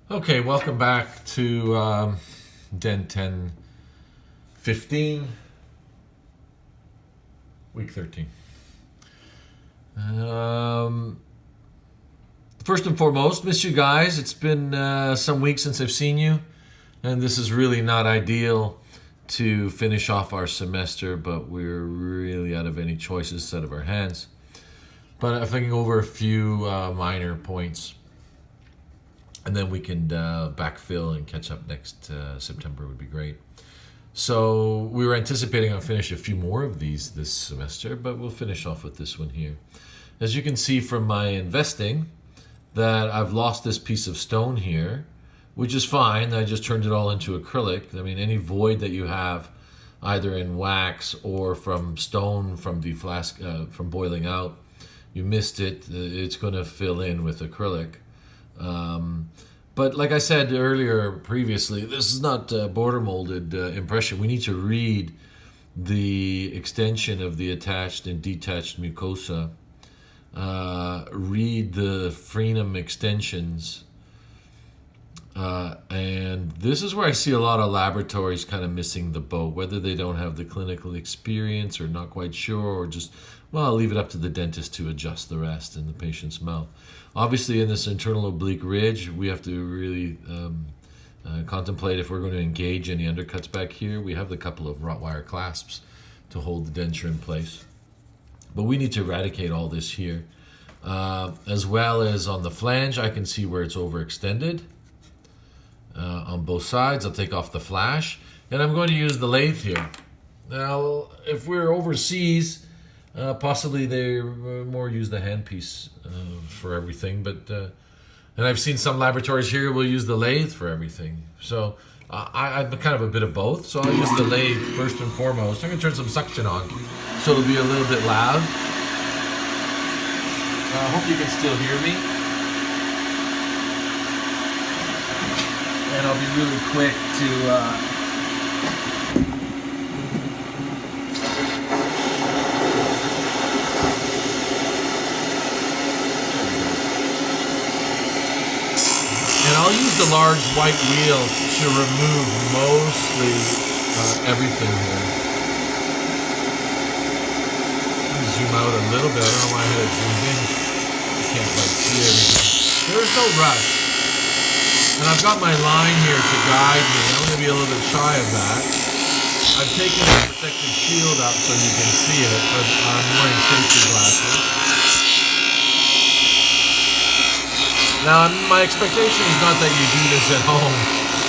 Okay, welcome back to DENT 10-15, week 13. First and foremost, miss you guys. It's been some weeks since I've seen you, and this is really not ideal to finish off our semester, but we're really out of any choices out of our hands. But if I can go over a few minor points, and then we can backfill and catch up next September would be great. So we were anticipating I'll finish a few more of these this semester, but we'll finish off with this one here. As you can see from my investing, that I've lost this piece of stone here, which is fine. I just turned it all into acrylic. I mean, any void that you have, either in wax or from stone from from boiling out, you missed it. It's going to fill in with acrylic. But like I said earlier, previously, this is not border molded impression. We need to read the extension of the attached and detached mucosa, read the frenum extensions, and this is where I see a lot of laboratories kind of missing the boat, whether they don't have the clinical experience or not quite sure, or just, well, I'll leave it up to the dentist to adjust the rest in the patient's mouth. Obviously, in this internal oblique ridge, we have to really contemplate if we're going to engage any undercuts back here. We have the couple of wrought wire clasps to hold the denture in place. But we need to eradicate all this here. As well as on the flange, I can see where it's overextended. On both sides, I'll take off the flash. And I'm going to use the lathe here. Now, if we're overseas, possibly they more use the handpiece for everything, but and I've seen some laboratories here will use the lathe for everything. So I'm kind of a bit of both. So I'll use the lathe first and foremost. I'm going to turn some suction on, so it'll be a little bit loud. I hope you can still hear me. And I'll be really quick to I'll use the large white wheel to remove mostly everything here. Zoom out a little bit. I don't know why I had it zoomed in. You can't quite see everything. There is no rush. And I've got my line here to guide me. I'm going to be a little bit shy of that. I've taken the protective shield up so you can see it, but I'm wearing safety glasses. Now, my expectation is not that you do this at home,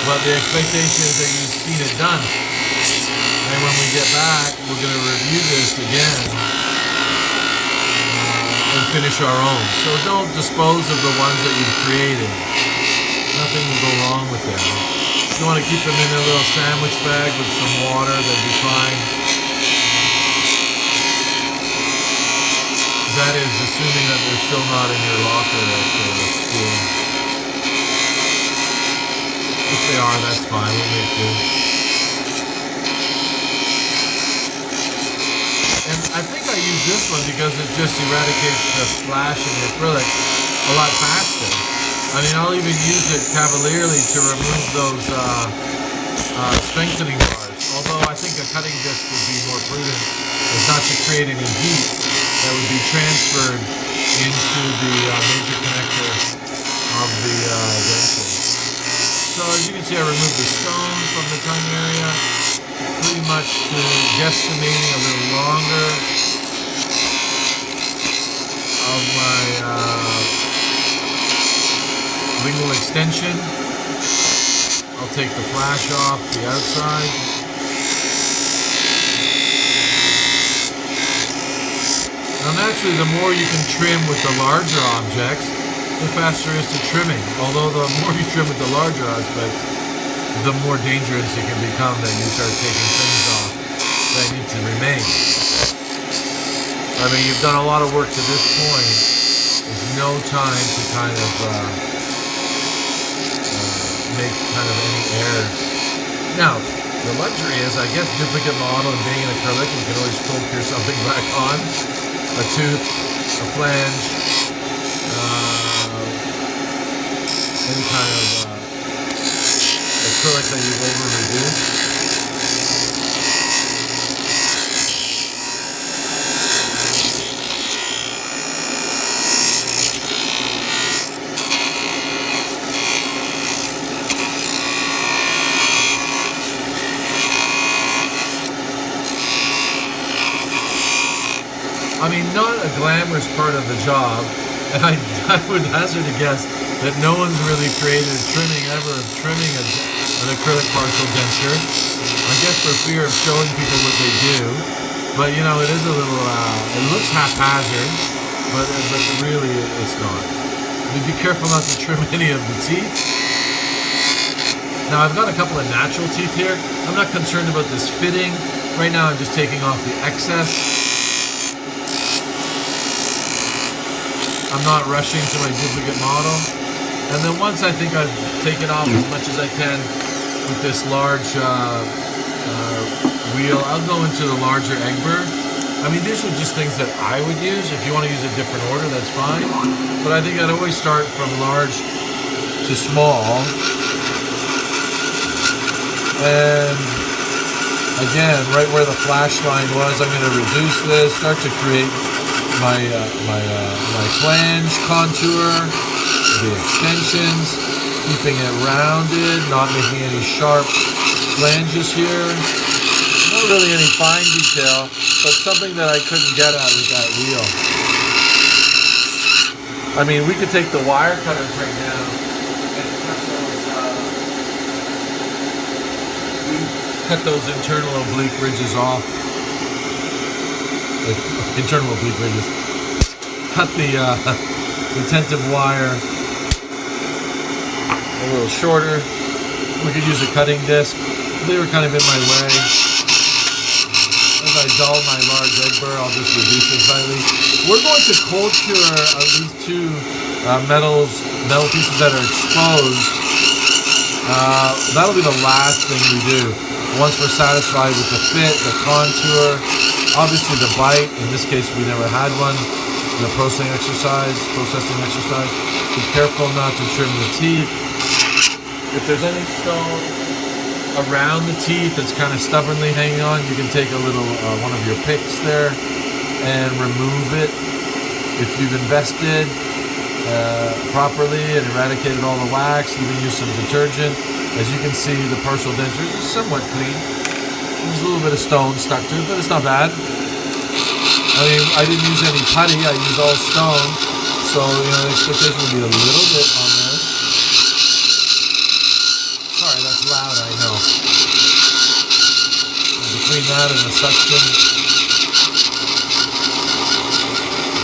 but the expectation is that you've seen it done. And when we get back, we're going to review this again and finish our own. So don't dispose of the ones that you've created. Nothing will go wrong with them. If you want to keep them in a little sandwich bag with some water, that'd be fine. That is assuming that they're still not in your locker at school. If they are, that's fine. We'll make do. And I think I use this one because it just eradicates the splash in the acrylic a lot faster. I mean, I'll even use it cavalierly to remove those strengthening bars. Although I think a cutting disc would be more prudent, as not to create any heat that would be transferred into the major connector of the denture. So as you can see, I removed the stone from the tongue area, pretty much to guesstimating a little longer of my lingual extension. I'll take the flash off the outside. Now naturally, the more you can trim with the larger objects, the faster it is to trimming. Although the more you trim with the larger aspects, the more dangerous it can become that you start taking things off that need to remain. I mean, you've done a lot of work to this point. There's no time to kind of make kind of any errors. Now, the luxury is, I guess, duplicate model and being an acrylic, you can always pull something back on. A tooth, a flange, any kind of acrylic that you've over-reduced. I mean, not a glamorous part of the job, and I would hazard a guess that no one's really created a trimming ever of trimming an acrylic partial denture. I guess for fear of showing people what they do, but you know, it is a little, it looks haphazard, but really it's not. I mean, be careful not to trim any of the teeth. Now I've got a couple of natural teeth here. I'm not concerned about this fitting. Right now I'm just taking off the excess. I'm not rushing to my duplicate model. And then once I think I've taken off as much as I can with this large wheel, I'll go into the larger egg burr. I mean, these are just things that I would use. If you want to use a different order, that's fine. But I think I'd always start from large to small. And again, right where the flash line was, I'm going to reduce this, start to create my flange contour, the extensions, keeping it rounded, not making any sharp flanges here. Not really any fine detail, but something that I couldn't get at with that wheel. I mean, we could take the wire cutters right now and cut those internal oblique ridges off. Internal oblique ridges. Cut the retentive wire a little shorter. We could use a cutting disc. They were kind of in my way. As I dull my large egg burr, I'll just reduce it slightly. We're going to cold cure these two metal pieces that are exposed. That'll be the last thing we do. Once we're satisfied with the fit, the contour, obviously the bite. In this case, we never had one. The processing exercise. Be careful not to trim the teeth. If there's any stone around the teeth that's kind of stubbornly hanging on, you can take a little one of your picks there and remove it. If you've invested properly and eradicated all the wax, even use some detergent. As you can see, the partial denture is somewhat clean. There's a little bit of stone stuck to it, but it's not bad. I mean, I didn't use any putty, I used all stone, so, you know, the expectation would be a little bit on there. Sorry, that's loud, I know. And between that and the suction,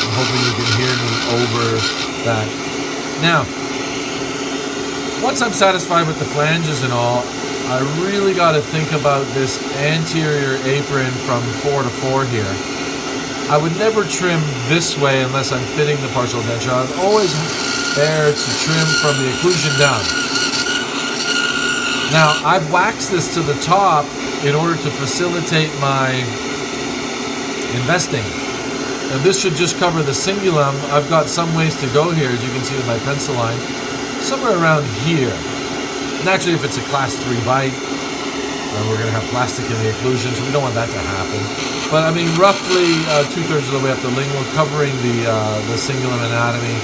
I'm hoping you can hear me over that. Now, once I'm satisfied with the flanges and all, I really got to think about this anterior apron from 4 to 4 here. I would never trim this way unless I'm fitting the partial denture. I'd always err to trim from the occlusion down. Now, I've waxed this to the top in order to facilitate my investing. Now, this should just cover the cingulum. I've got some ways to go here, as you can see with my pencil line. Somewhere around here. And actually, if it's a class 3 bite, we're going to have plastic in the occlusion, so we don't want that to happen. But I mean, roughly 2/3 of the way up the lingual, covering the cingulum anatomy.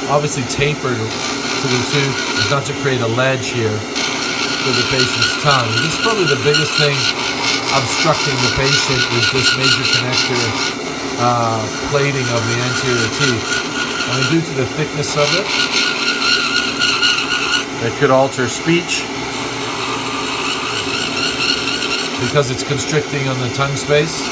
Obviously tapered to the tooth, not to create a ledge here for the patient's tongue. This is probably the biggest thing obstructing the patient is this major connector plating of the anterior teeth. I mean, due to the thickness of it, it could alter speech because it's constricting on the tongue space.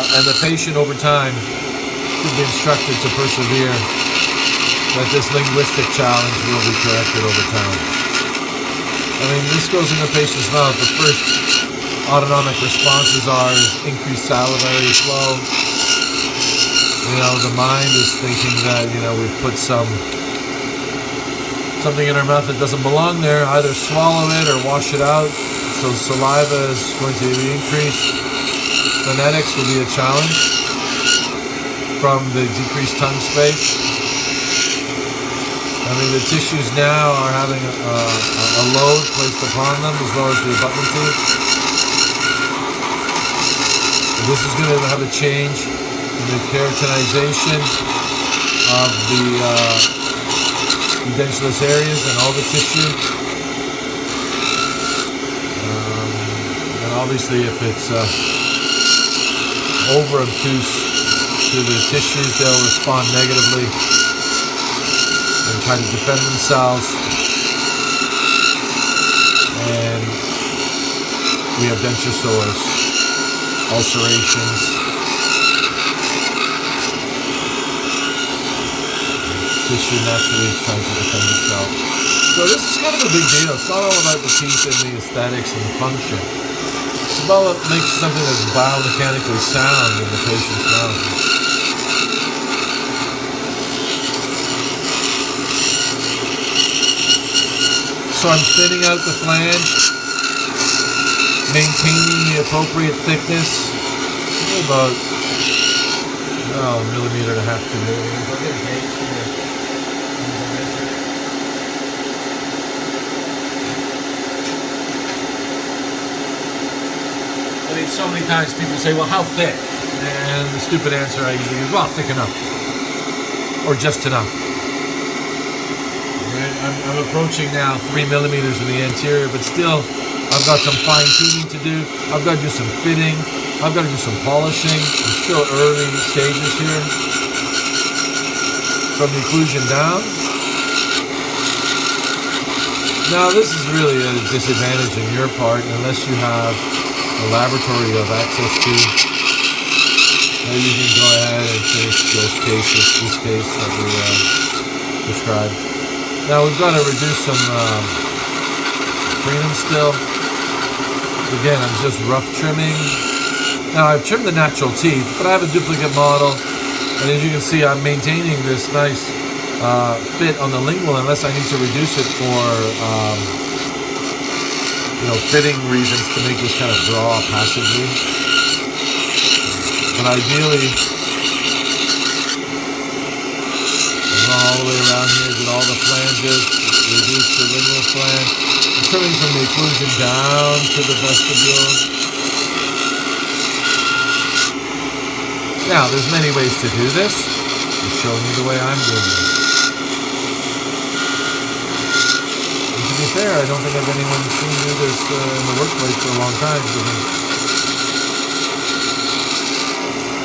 And the patient over time should be instructed to persevere, that this linguistic challenge will be corrected over time. I mean, this goes in the patient's mouth. The first autonomic responses are increased salivary flow. You know, the mind is thinking that, you know, we've put something in our mouth that doesn't belong there. Either swallow it or wash it out. So saliva is going to be increased. Phonetics will be a challenge from the decreased tongue space. I mean, the tissues now are having a load placed upon them, as well as the abutment teeth. This is going to have a change in the keratinization of the edentulous areas and all the tissue. And obviously, if it's over obtuse to the tissues, they'll respond negatively and try to defend themselves. And we have denture sores, ulcerations. Tissue naturally trying to defend itself. So this is kind of a big deal. It's not all about the teeth and the aesthetics and the function. It's about what makes something that's biomechanically sound in the patient's mouth. So I'm thinning out the flange, maintaining the appropriate thickness, about a millimeter and a half to 2 millimeters. I'll get a gauge here. I mean, so many times people say, well, how thick? And the stupid answer I usually use, well, thick enough. Or just enough. I'm approaching now 3 millimeters in the anterior, but still, I've got some fine tuning to do. I've got to do some fitting. I've got to do some polishing. I'm still early stages here. From the occlusion down. Now, this is really a disadvantage on your part, unless you have a laboratory you have access to. Now you can go ahead and finish those cases, this case that we described. Now we've got to reduce some frenum still. Again, I'm just rough trimming. Now I've trimmed the natural teeth, but I have a duplicate model. And as you can see, I'm maintaining this nice fit on the lingual unless I need to reduce it for fitting reasons to make this kind of draw passively. But ideally, all the way around here, get all the flanges, reduce the lingual flange. I'm trimming from the occlusion down to the vestibule. Now, there's many ways to do this. I'm showing you the way I'm doing it. And to be fair, I don't think I've anyone seen do this in the workplace for a long time, because I've been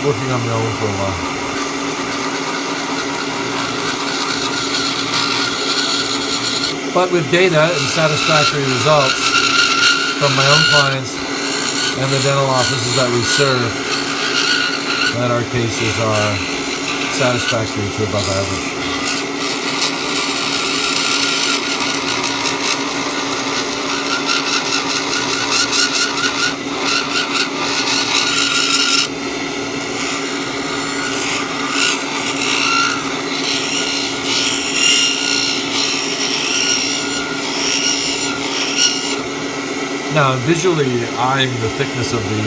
working on my own for a while. But with data and satisfactory results from my own clients and the dental offices that we serve, that our cases are satisfactory to above average. Now, visually eyeing the thickness of the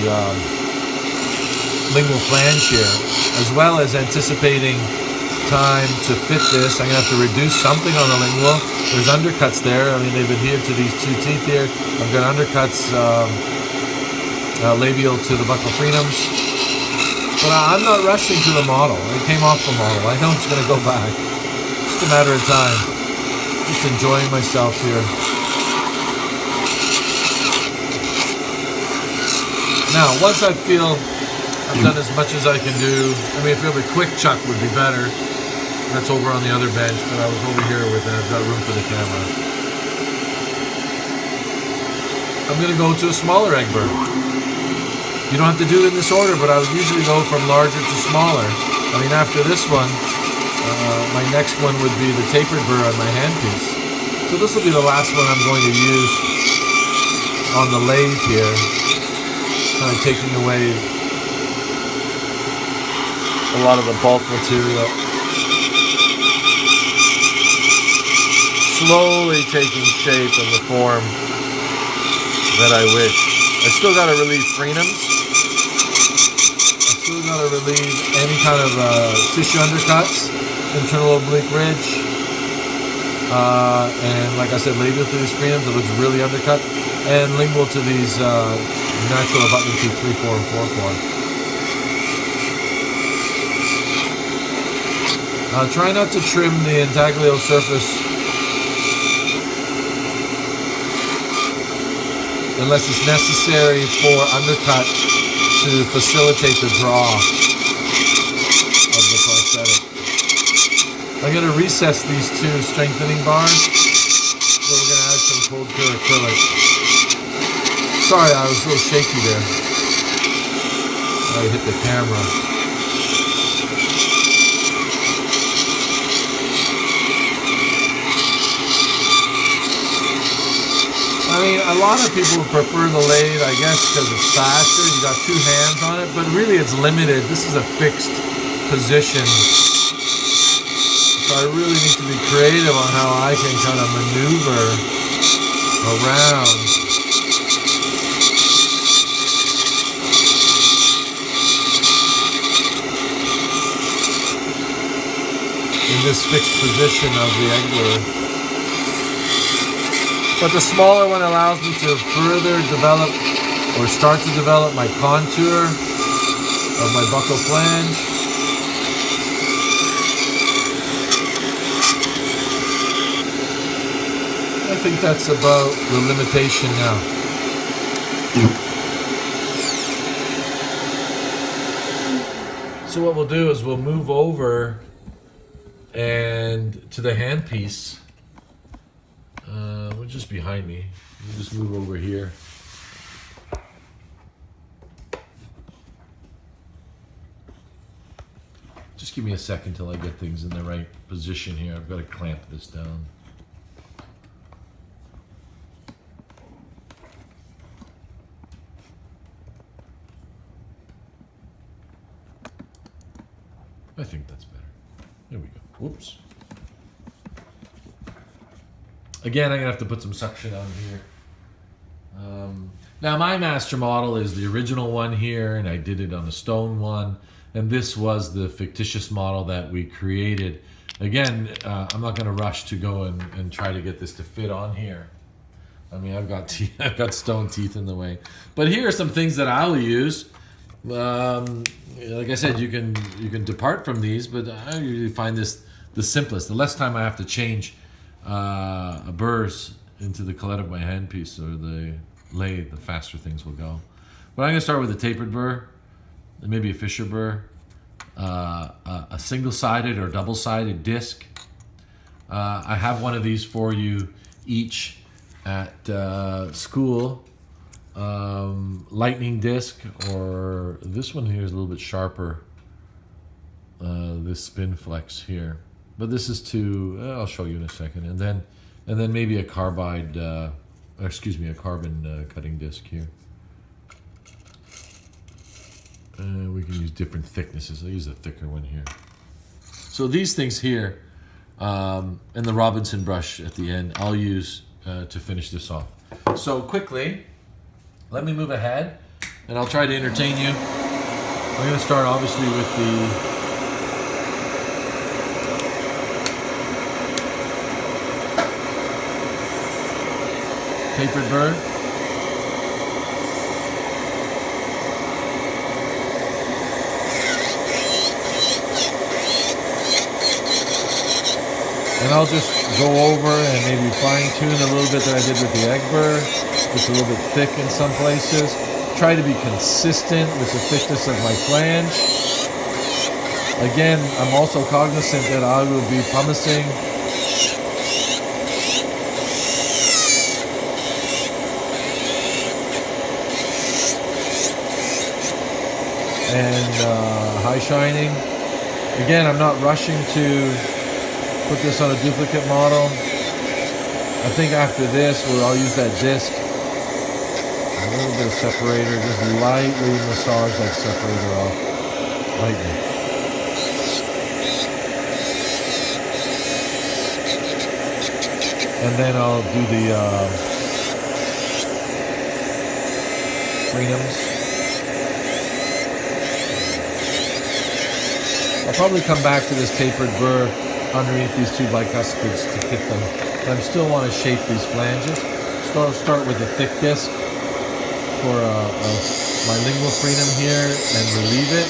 lingual flange here, as well as anticipating time to fit this, I'm going to have to reduce something on the lingual. There's undercuts there. I mean, they've adhered to these two teeth here. I've got undercuts labial to the buccal frenums. But I'm not rushing to the model. It came off the model. I know it's going to go back. Just a matter of time. Just enjoying myself here. Now, once I feel I've done as much as I can do, I mean, if you have a quick chuck would be better. That's over on the other bench, but I was over here with it. I've got room for the camera. I'm going to go to a smaller egg burr. You don't have to do it in this order, but I would usually go from larger to smaller. I mean, after this one, my next one would be the tapered burr on my handpiece. So this will be the last one I'm going to use on the lathe here. Kind of taking away a lot of the bulk material. Slowly taking shape in the form that I wish. I still got to relieve frenums. I still got to relieve any kind of tissue undercuts, internal oblique ridge. And like I said, labial to these frenums, it looks really undercut. And lingual to these natural abutment to 3/4 and 4/4. Try not to trim the intaglio surface unless it's necessary for undercut to facilitate the draw of the prosthetic. I'm going to recess these two strengthening bars, so we're going to add some cold cure acrylic. Sorry, I was a little shaky there. I hit the camera. I mean, a lot of people prefer the lathe, I guess, because it's faster. You got two hands on it, but really it's limited. This is a fixed position. So I really need to be creative on how I can kind of maneuver around. In this fixed position of the Egler. But the smaller one allows me to further develop or start to develop my contour of my buccal flange. I think that's about the limitation now. So what we'll do is we'll move over and to the handpiece. Just behind me. We'll just move over here. Just give me a second till I get things in the right position here. I've got to clamp this down. I think that's better. There we go. Whoops. Again, I'm going to have to put some suction on here. Now, my master model is the original one here, and I did it on a stone one. And this was the fictitious model that we created. Again, I'm not going to rush to go and try to get this to fit on here. I mean, I've got I've got stone teeth in the way. But here are some things that I'll use. Like I said, you can depart from these, but I usually find this the simplest. The less time I have to change a burrs into the collet of my handpiece or the lathe, the faster things will go. But I'm going to start with a tapered burr, maybe a Fisher burr, a single-sided or double-sided disc. I have one of these for you each at school. Lightning disc, or this one here is a little bit sharper. This spin flex here. But this is to, I'll show you in a second, and then maybe a carbide, a carbon cutting disc here. We can use different thicknesses. I'll use a thicker one here. So these things here, and the Robinson brush at the end, I'll use to finish this off. So quickly, let me move ahead, and I'll try to entertain you. I'm going to start obviously with the tapered burr. And I'll just go over and maybe fine tune a little bit that I did with the egg burr. Just a little bit thick in some places. Try to be consistent with the thickness of my flange. Again, I'm also cognizant that I will be pumicing and high shining. Again, I'm not rushing to put this on a duplicate model. I think after this, I'll use that disc. A little bit of separator, just lightly massage that separator off. Lightly. And then I'll do the frenums. I'll probably come back to this tapered burr underneath these two bicuspids to fit them. But I still want to shape these flanges. So I'll start with a thick disc for my lingual freedom here and relieve it.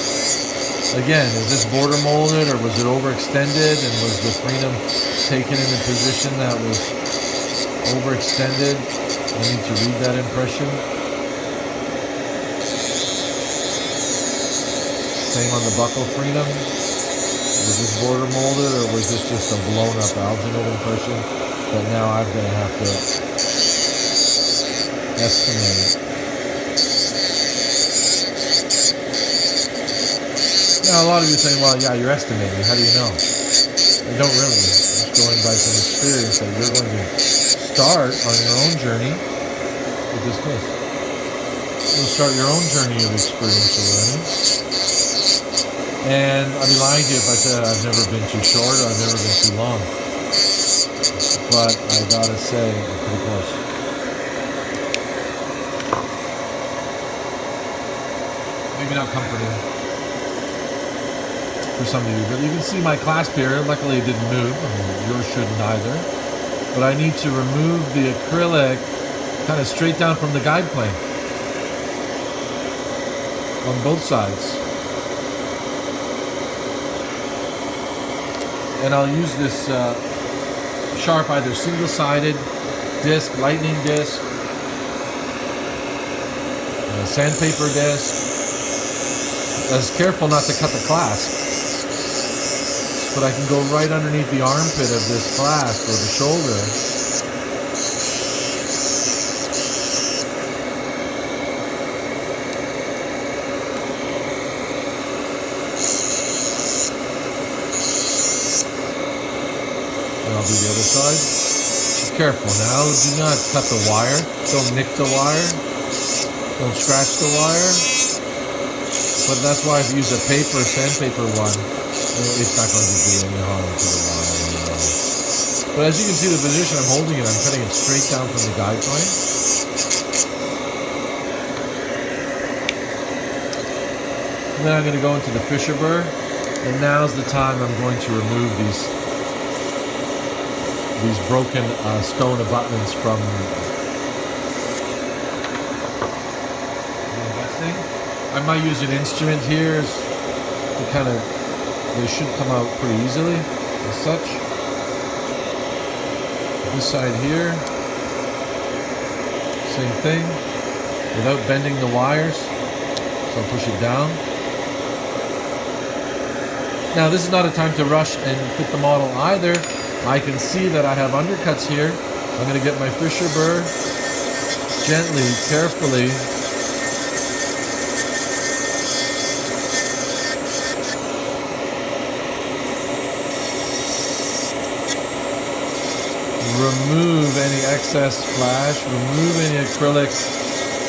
Again, is this border molded or was it overextended, and was the freedom taken in a position that was overextended? I need to read that impression. Same on the buckle freedom. Was this border molded or was this just a blown up alginate impression that now I'm going to have to estimate? Now, a lot of you are saying, well, yeah, you're estimating. How do you know? You don't really. It's going by some experience that you're going to start on your own journey with this case. You'll start your own journey of experiential learning. And I'd be lying to you if I said I've never been too short or I've never been too long. But I gotta say, I'm pretty close. Maybe not comforting for some of you, but you can see my clasp here. Luckily it didn't move, and yours shouldn't either. But I need to remove the acrylic kind of straight down from the guide plane on both sides. And I'll use this sharp either single-sided disc, lightning disc, sandpaper disc. I was careful not to cut the clasp, but I can go right underneath the armpit of this clasp or the shoulder. And I'll do the other side. Be careful now, do not cut the wire. Don't nick the wire. Don't scratch the wire. But that's why I've used a paper, sandpaper one. It's not going to do any harm to the wire. But as you can see the position I'm holding it, I'm cutting it straight down from the guide plane. And then I'm going to go into the Fisher burr. And now's the time I'm going to remove these broken stone abutments from the investing. I might use an instrument here to kind of, they should come out pretty easily as such. This side here, same thing, without bending the wires. So I'll push it down. Now this is not a time to rush and fit the model either. I can see that I have undercuts here. I'm going to get my Fisher burr, gently, carefully, remove any excess flash, remove any acrylics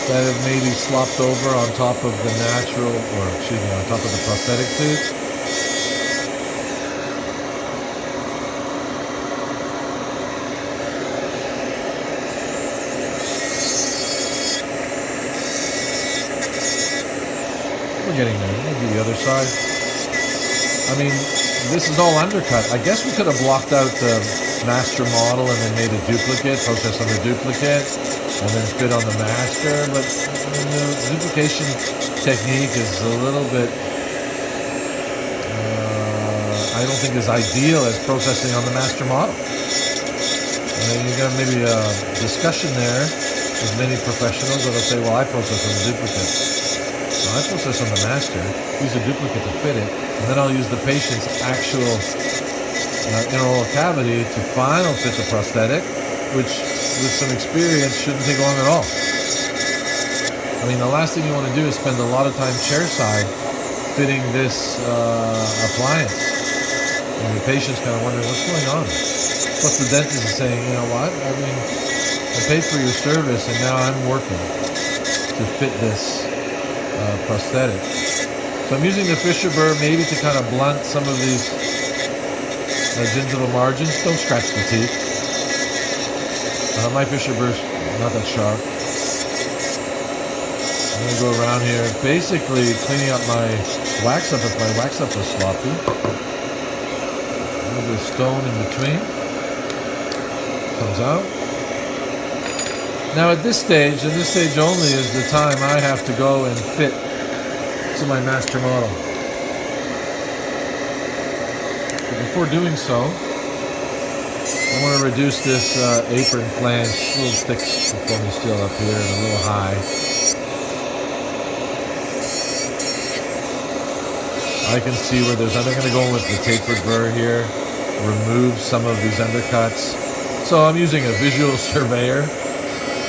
that have maybe slopped over on top of the natural, or excuse me, on top of the prosthetic tooth. We're getting there. We'll do the other side. I mean, this is all undercut. I guess we could have blocked out the master model and then made a duplicate, process on the duplicate, and then fit on the master. But I mean, the duplication technique is a little bit, I don't think as ideal as processing on the master model. I mean, you got maybe a discussion there with many professionals that'll say, well, I process on the duplicate. So I process on the master, use a duplicate to fit it, and then I'll use the patient's actual inner-oral cavity to final fit the prosthetic, which with some experience shouldn't take long at all. I mean, the last thing you want to do is spend a lot of time chairside fitting this appliance. And the patient's kind of wondering, what's going on? Plus the dentist is saying, you know what, I mean, I paid for your service and now I'm working to fit this prosthetic. So I'm using the Fisher burr maybe to kind of blunt some of these gingival margins. Don't scratch the teeth. My Fisher burr's not that sharp. I'm going to go around here, basically cleaning up my wax up if my wax up was sloppy. I'm going to the stone in between. Comes out. Now at this stage, and this stage only, is the time I have to go and fit to my master model. But before doing so, I want to reduce this apron flange. A little thick for me still up here and a little high. I can see where there's, I'm going to go in with the tapered burr here, remove some of these undercuts. So I'm using a visual surveyor.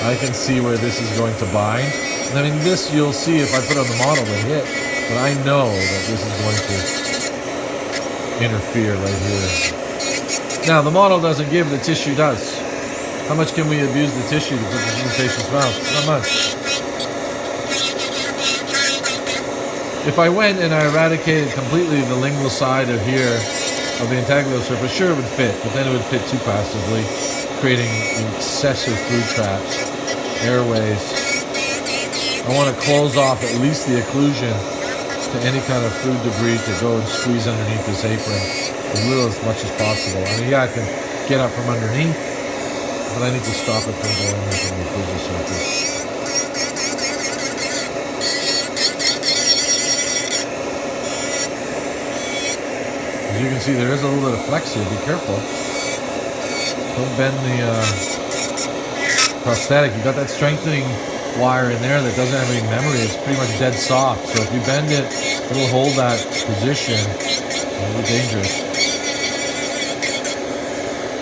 I can see where this is going to bind. And I mean, this you'll see if I put on the model and hit, but I know that this is going to interfere right here. Now, the model doesn't give, the tissue does. How much can we abuse the tissue to put this in the patient's mouth? Not much. If I went and I eradicated completely the lingual side of here, of the intagular surface, sure it would fit, but then it would fit too passively, creating excessive food traps, airways. I want to close off at least the occlusion to any kind of food debris to go and squeeze underneath this apron as little as much as possible. I mean, yeah, I can get up from underneath, but I need to stop it from going in from the occlusal surface. As you can see, there is a little bit of flex here. Be careful. Don't bend the prosthetic. You've got that strengthening wire in there that doesn't have any memory. It's pretty much dead soft. So if you bend it, it'll hold that position. It'll be dangerous.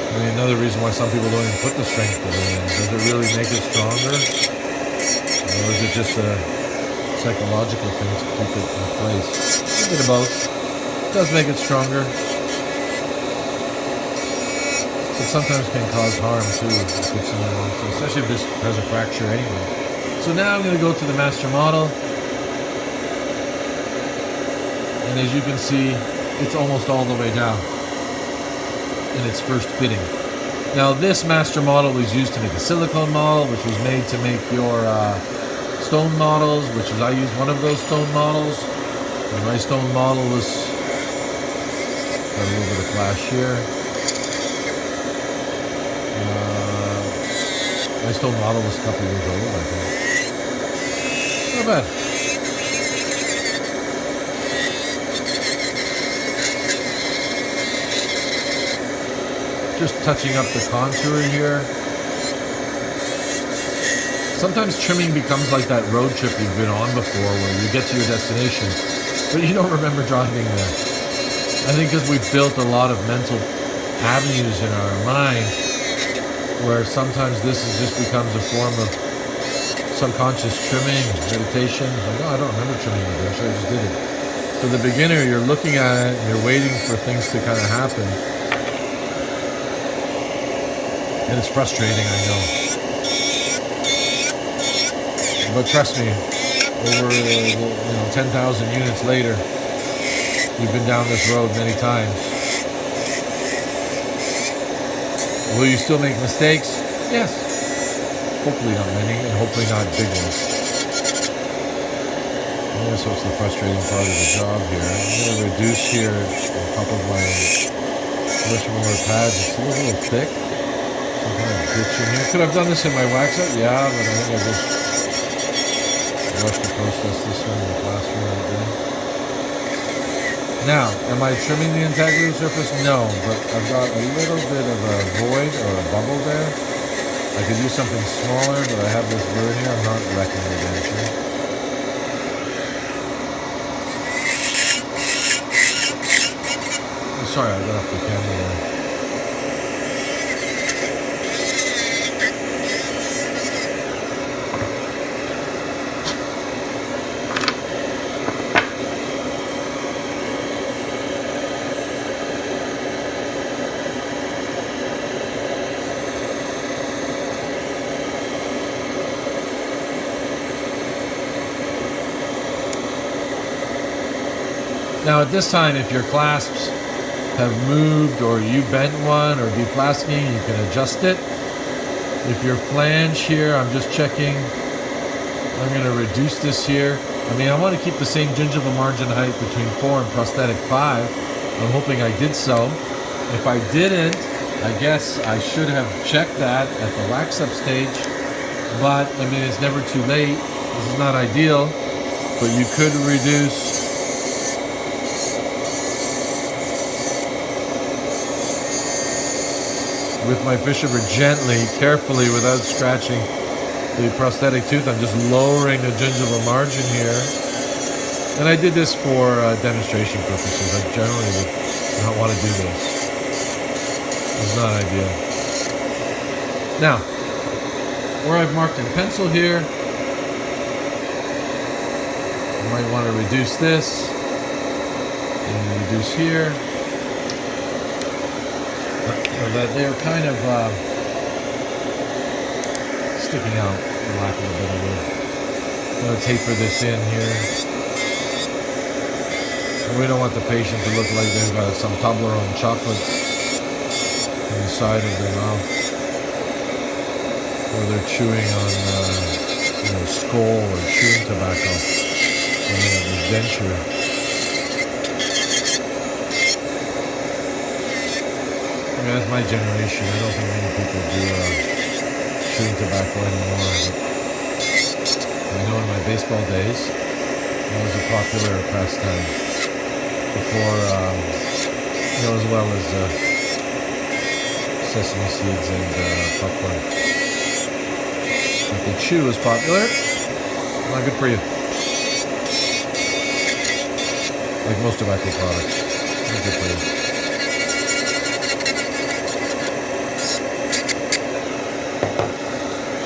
I mean, another reason why some people don't even put the strength in. Does it really make it stronger? Or is it just a psychological thing to keep it in place? A bit of both. It does make it stronger. But sometimes can cause harm too if it's in the wrong place, especially if this has a fracture anyway. So now I'm going to go to the master model. And as you can see, it's almost all the way down in its first fitting. Now this master model was used to make a silicone model, which was made to make your stone models, which is, I used one of those stone models. And my stone model was, got a little bit of flash here. My stone model was a couple years old, I think. Not bad. Just touching up the contour here. Sometimes trimming becomes like that road trip you've been on before where you get to your destination, but you don't remember driving there. I think because we've built a lot of mental avenues in our mind where sometimes this just becomes a form of subconscious trimming, meditation. Like, oh, I don't remember trimming the denture, I just did it. For the beginner, you're looking at it and you're waiting for things to kind of happen. And it's frustrating, I know. But trust me, over 10,000 units later, we've been down this road many times. Will you still make mistakes? Yes. Hopefully not many, and hopefully not big ones. And that's what's the frustrating part of the job here. I'm going to reduce here on top of my Roller pads. It's a little thick. Some kind of ditch in here. Could I have done this in my wax up? Yeah, but I think I just rushed the process this one in the classroom right there. Now, am I trimming the integrity surface? No, but I've got a little bit of a void or a bubble there. I could use something smaller, but I have this burr here. I'm not wrecking the denture. Oh, sorry, I got off the camera there. Now at this time, if your clasps have moved or you bent one or deflasking, you can adjust it. If your flange here, I'm just checking. I'm going to reduce this here. I mean, I want to keep the same gingival margin height between 4 and prosthetic 5. I'm hoping I did so. If I didn't, I guess I should have checked that at the wax up stage. But I mean, it's never too late. This is not ideal, but you could reduce with my fisherman gently, carefully, without scratching the prosthetic tooth. I'm just lowering the gingival margin here. And I did this for demonstration purposes. I generally would not want to do this. It's not ideal. Now, where I've marked in pencil here, you might want to reduce this and reduce here. So that they're kind of sticking out, for lack of a better word. I'm going to taper this in here. And we don't want the patient to look like they've got some Toblerone chocolate on the side of their mouth, or they're chewing on skull or chewing tobacco when they have this denture. I mean, that's my generation. I don't think many people do chewing tobacco anymore. But I know in my baseball days, it was a popular pastime. Before, as well as sesame seeds and popcorn. But the chew is popular. Not good for you. Like most tobacco products. Not good for you.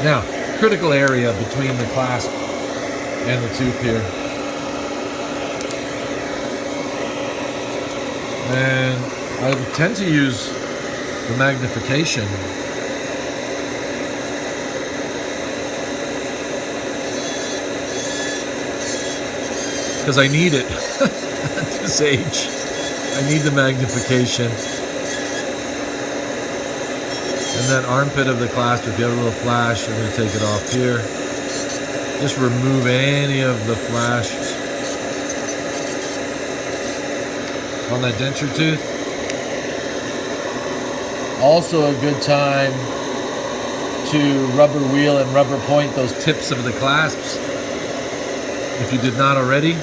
Now, critical area between the clasp and the tooth here. And I tend to use the magnification because I need it at this age. I need the magnification. And that armpit of the clasp, if you have a little flash, I'm going to take it off here. Just remove any of the flash on that denture tooth. Also a good time to rubber wheel and rubber point those tips of the clasps if you did not already.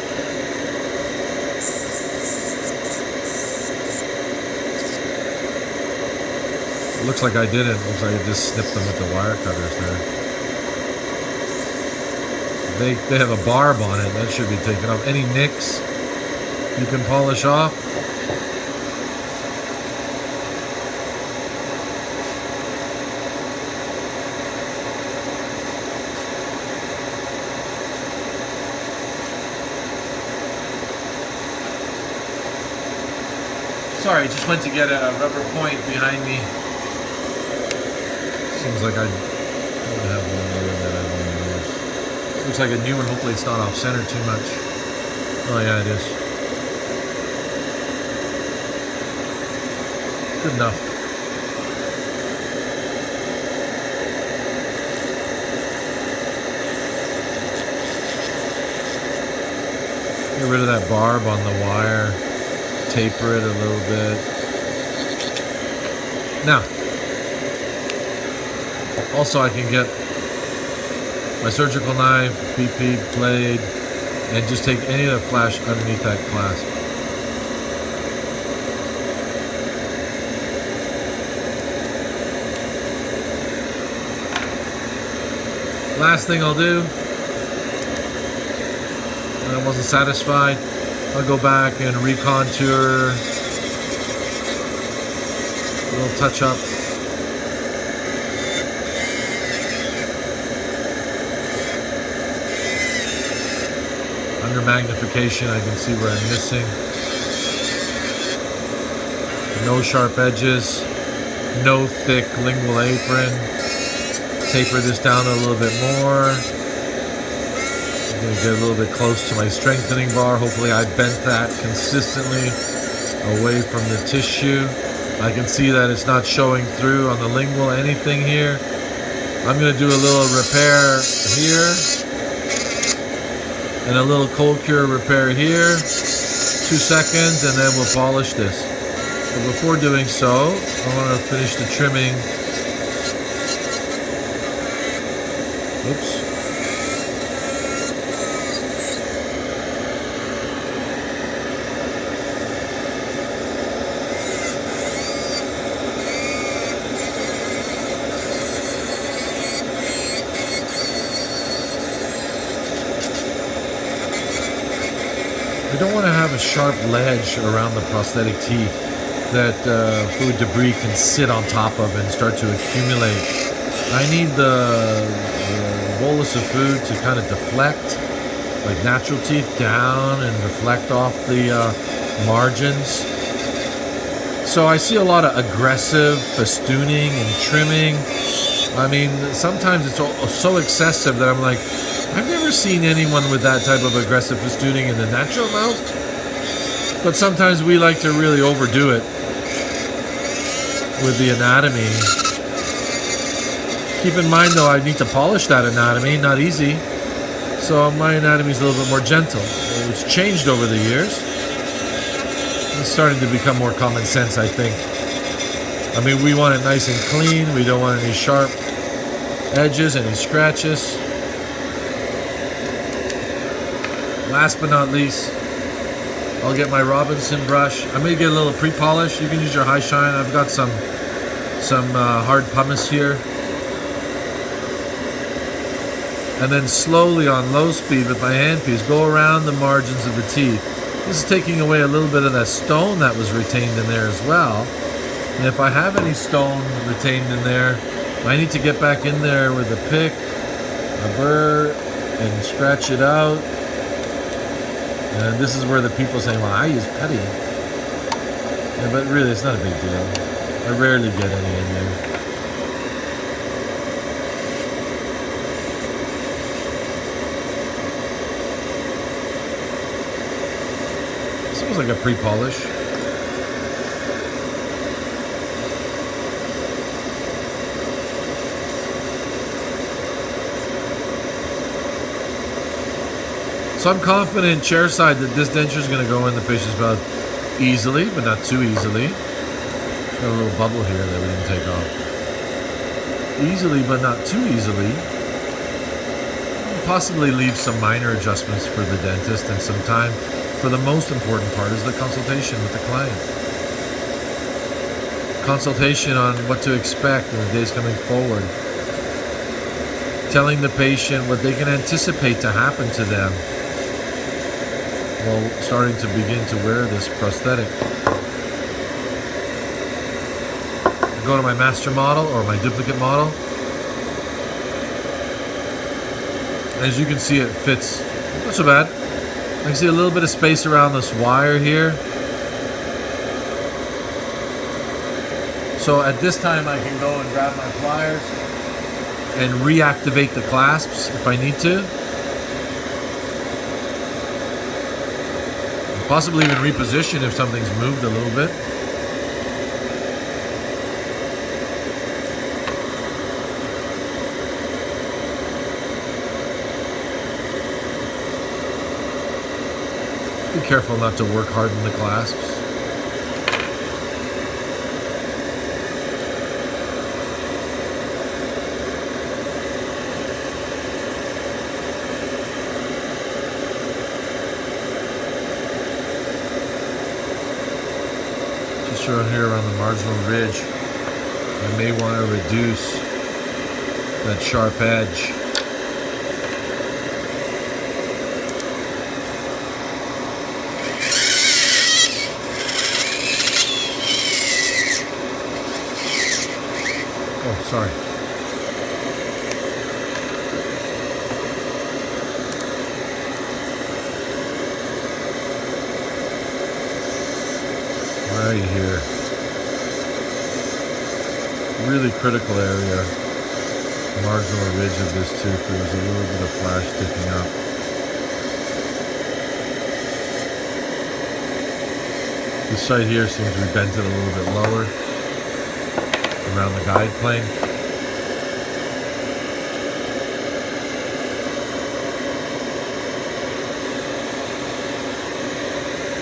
It looks like I didn't. It looks like I just snipped them with the wire cutters there. They have a barb on it. That should be taken off. Any nicks you can polish off. Sorry, I just went to get a rubber point behind me. Seems like I don't have one other that I want to use. Looks like a new one. Hopefully it's not off center too much. Oh yeah, it is. Good enough. Get rid of that barb on the wire. Taper it a little bit. Now, also I can get my surgical knife, PP blade, and just take any of the flash underneath that clasp. Last thing I'll do, when I wasn't satisfied, I'll go back and recontour, a little touch up. Under magnification, I can see where I'm missing. No sharp edges, no thick lingual apron. Taper this down a little bit more. I'm going to get a little bit close to my strengthening bar. Hopefully I bent that consistently away from the tissue. I can see that it's not showing through on the lingual anything here. I'm going to do a little repair here and a little cold cure repair here. 2 seconds and then we'll polish this. But before doing so, I want to finish the trimming. Oops. We don't want to have a sharp ledge around the prosthetic teeth that food debris can sit on top of and start to accumulate. I need the bolus of food to kind of deflect, like natural teeth, down and deflect off the margins. So I see a lot of aggressive festooning and trimming. I mean, sometimes it's so excessive that I'm like, I've never seen anyone with that type of aggressive festooning in the natural mouth. But sometimes we like to really overdo it with the anatomy. Keep in mind though, I need to polish that anatomy, not easy. So my anatomy is a little bit more gentle. It's changed over the years. It's starting to become more common sense, I think. I mean, we want it nice and clean. We don't want any sharp edges, any scratches. Last but not least, I'll get my Robinson brush. I'm going to get a little pre-polish. You can use your high shine. I've got some hard pumice here. And then slowly on low speed with my handpiece, go around the margins of the teeth. This is taking away a little bit of that stone that was retained in there as well. And if I have any stone retained in there, I need to get back in there with a pick, a burr, and scratch it out. And this is where the people say, well, I use putty. Yeah, but really, it's not a big deal. I rarely get any in there. This was like a pre-polish. So I'm confident chairside that this denture is going to go in the patient's mouth easily, but not too easily. Got a little bubble here that we didn't take off. Easily, but not too easily. Possibly leave some minor adjustments for the dentist and some time. For the most important part is the consultation with the client. Consultation on what to expect in the days coming forward. Telling the patient what they can anticipate to happen to them while starting to begin to wear this prosthetic. Go to my master model or my duplicate model. As you can see, it fits not so bad. I can see a little bit of space around this wire here. So at this time I can go and grab my pliers and reactivate the clasps if I need to. Possibly even reposition if something's moved a little bit. Be careful not to work hard in the clasps. Around here around the marginal ridge, I may want to reduce that sharp edge. Oh, sorry. Right here. Really critical area. Marginal ridge of this tooth. There's a little bit of flash sticking up. This side here seems to be bented a little bit lower around the guide plane.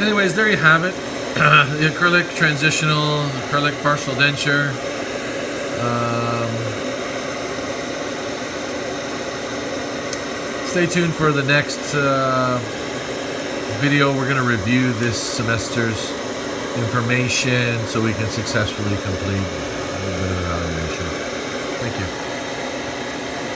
Anyways, there you have it. the acrylic transitional, acrylic partial denture. Stay tuned for the next video. We're going to review this semester's information so we can successfully complete a little bit of evaluation. Thank you.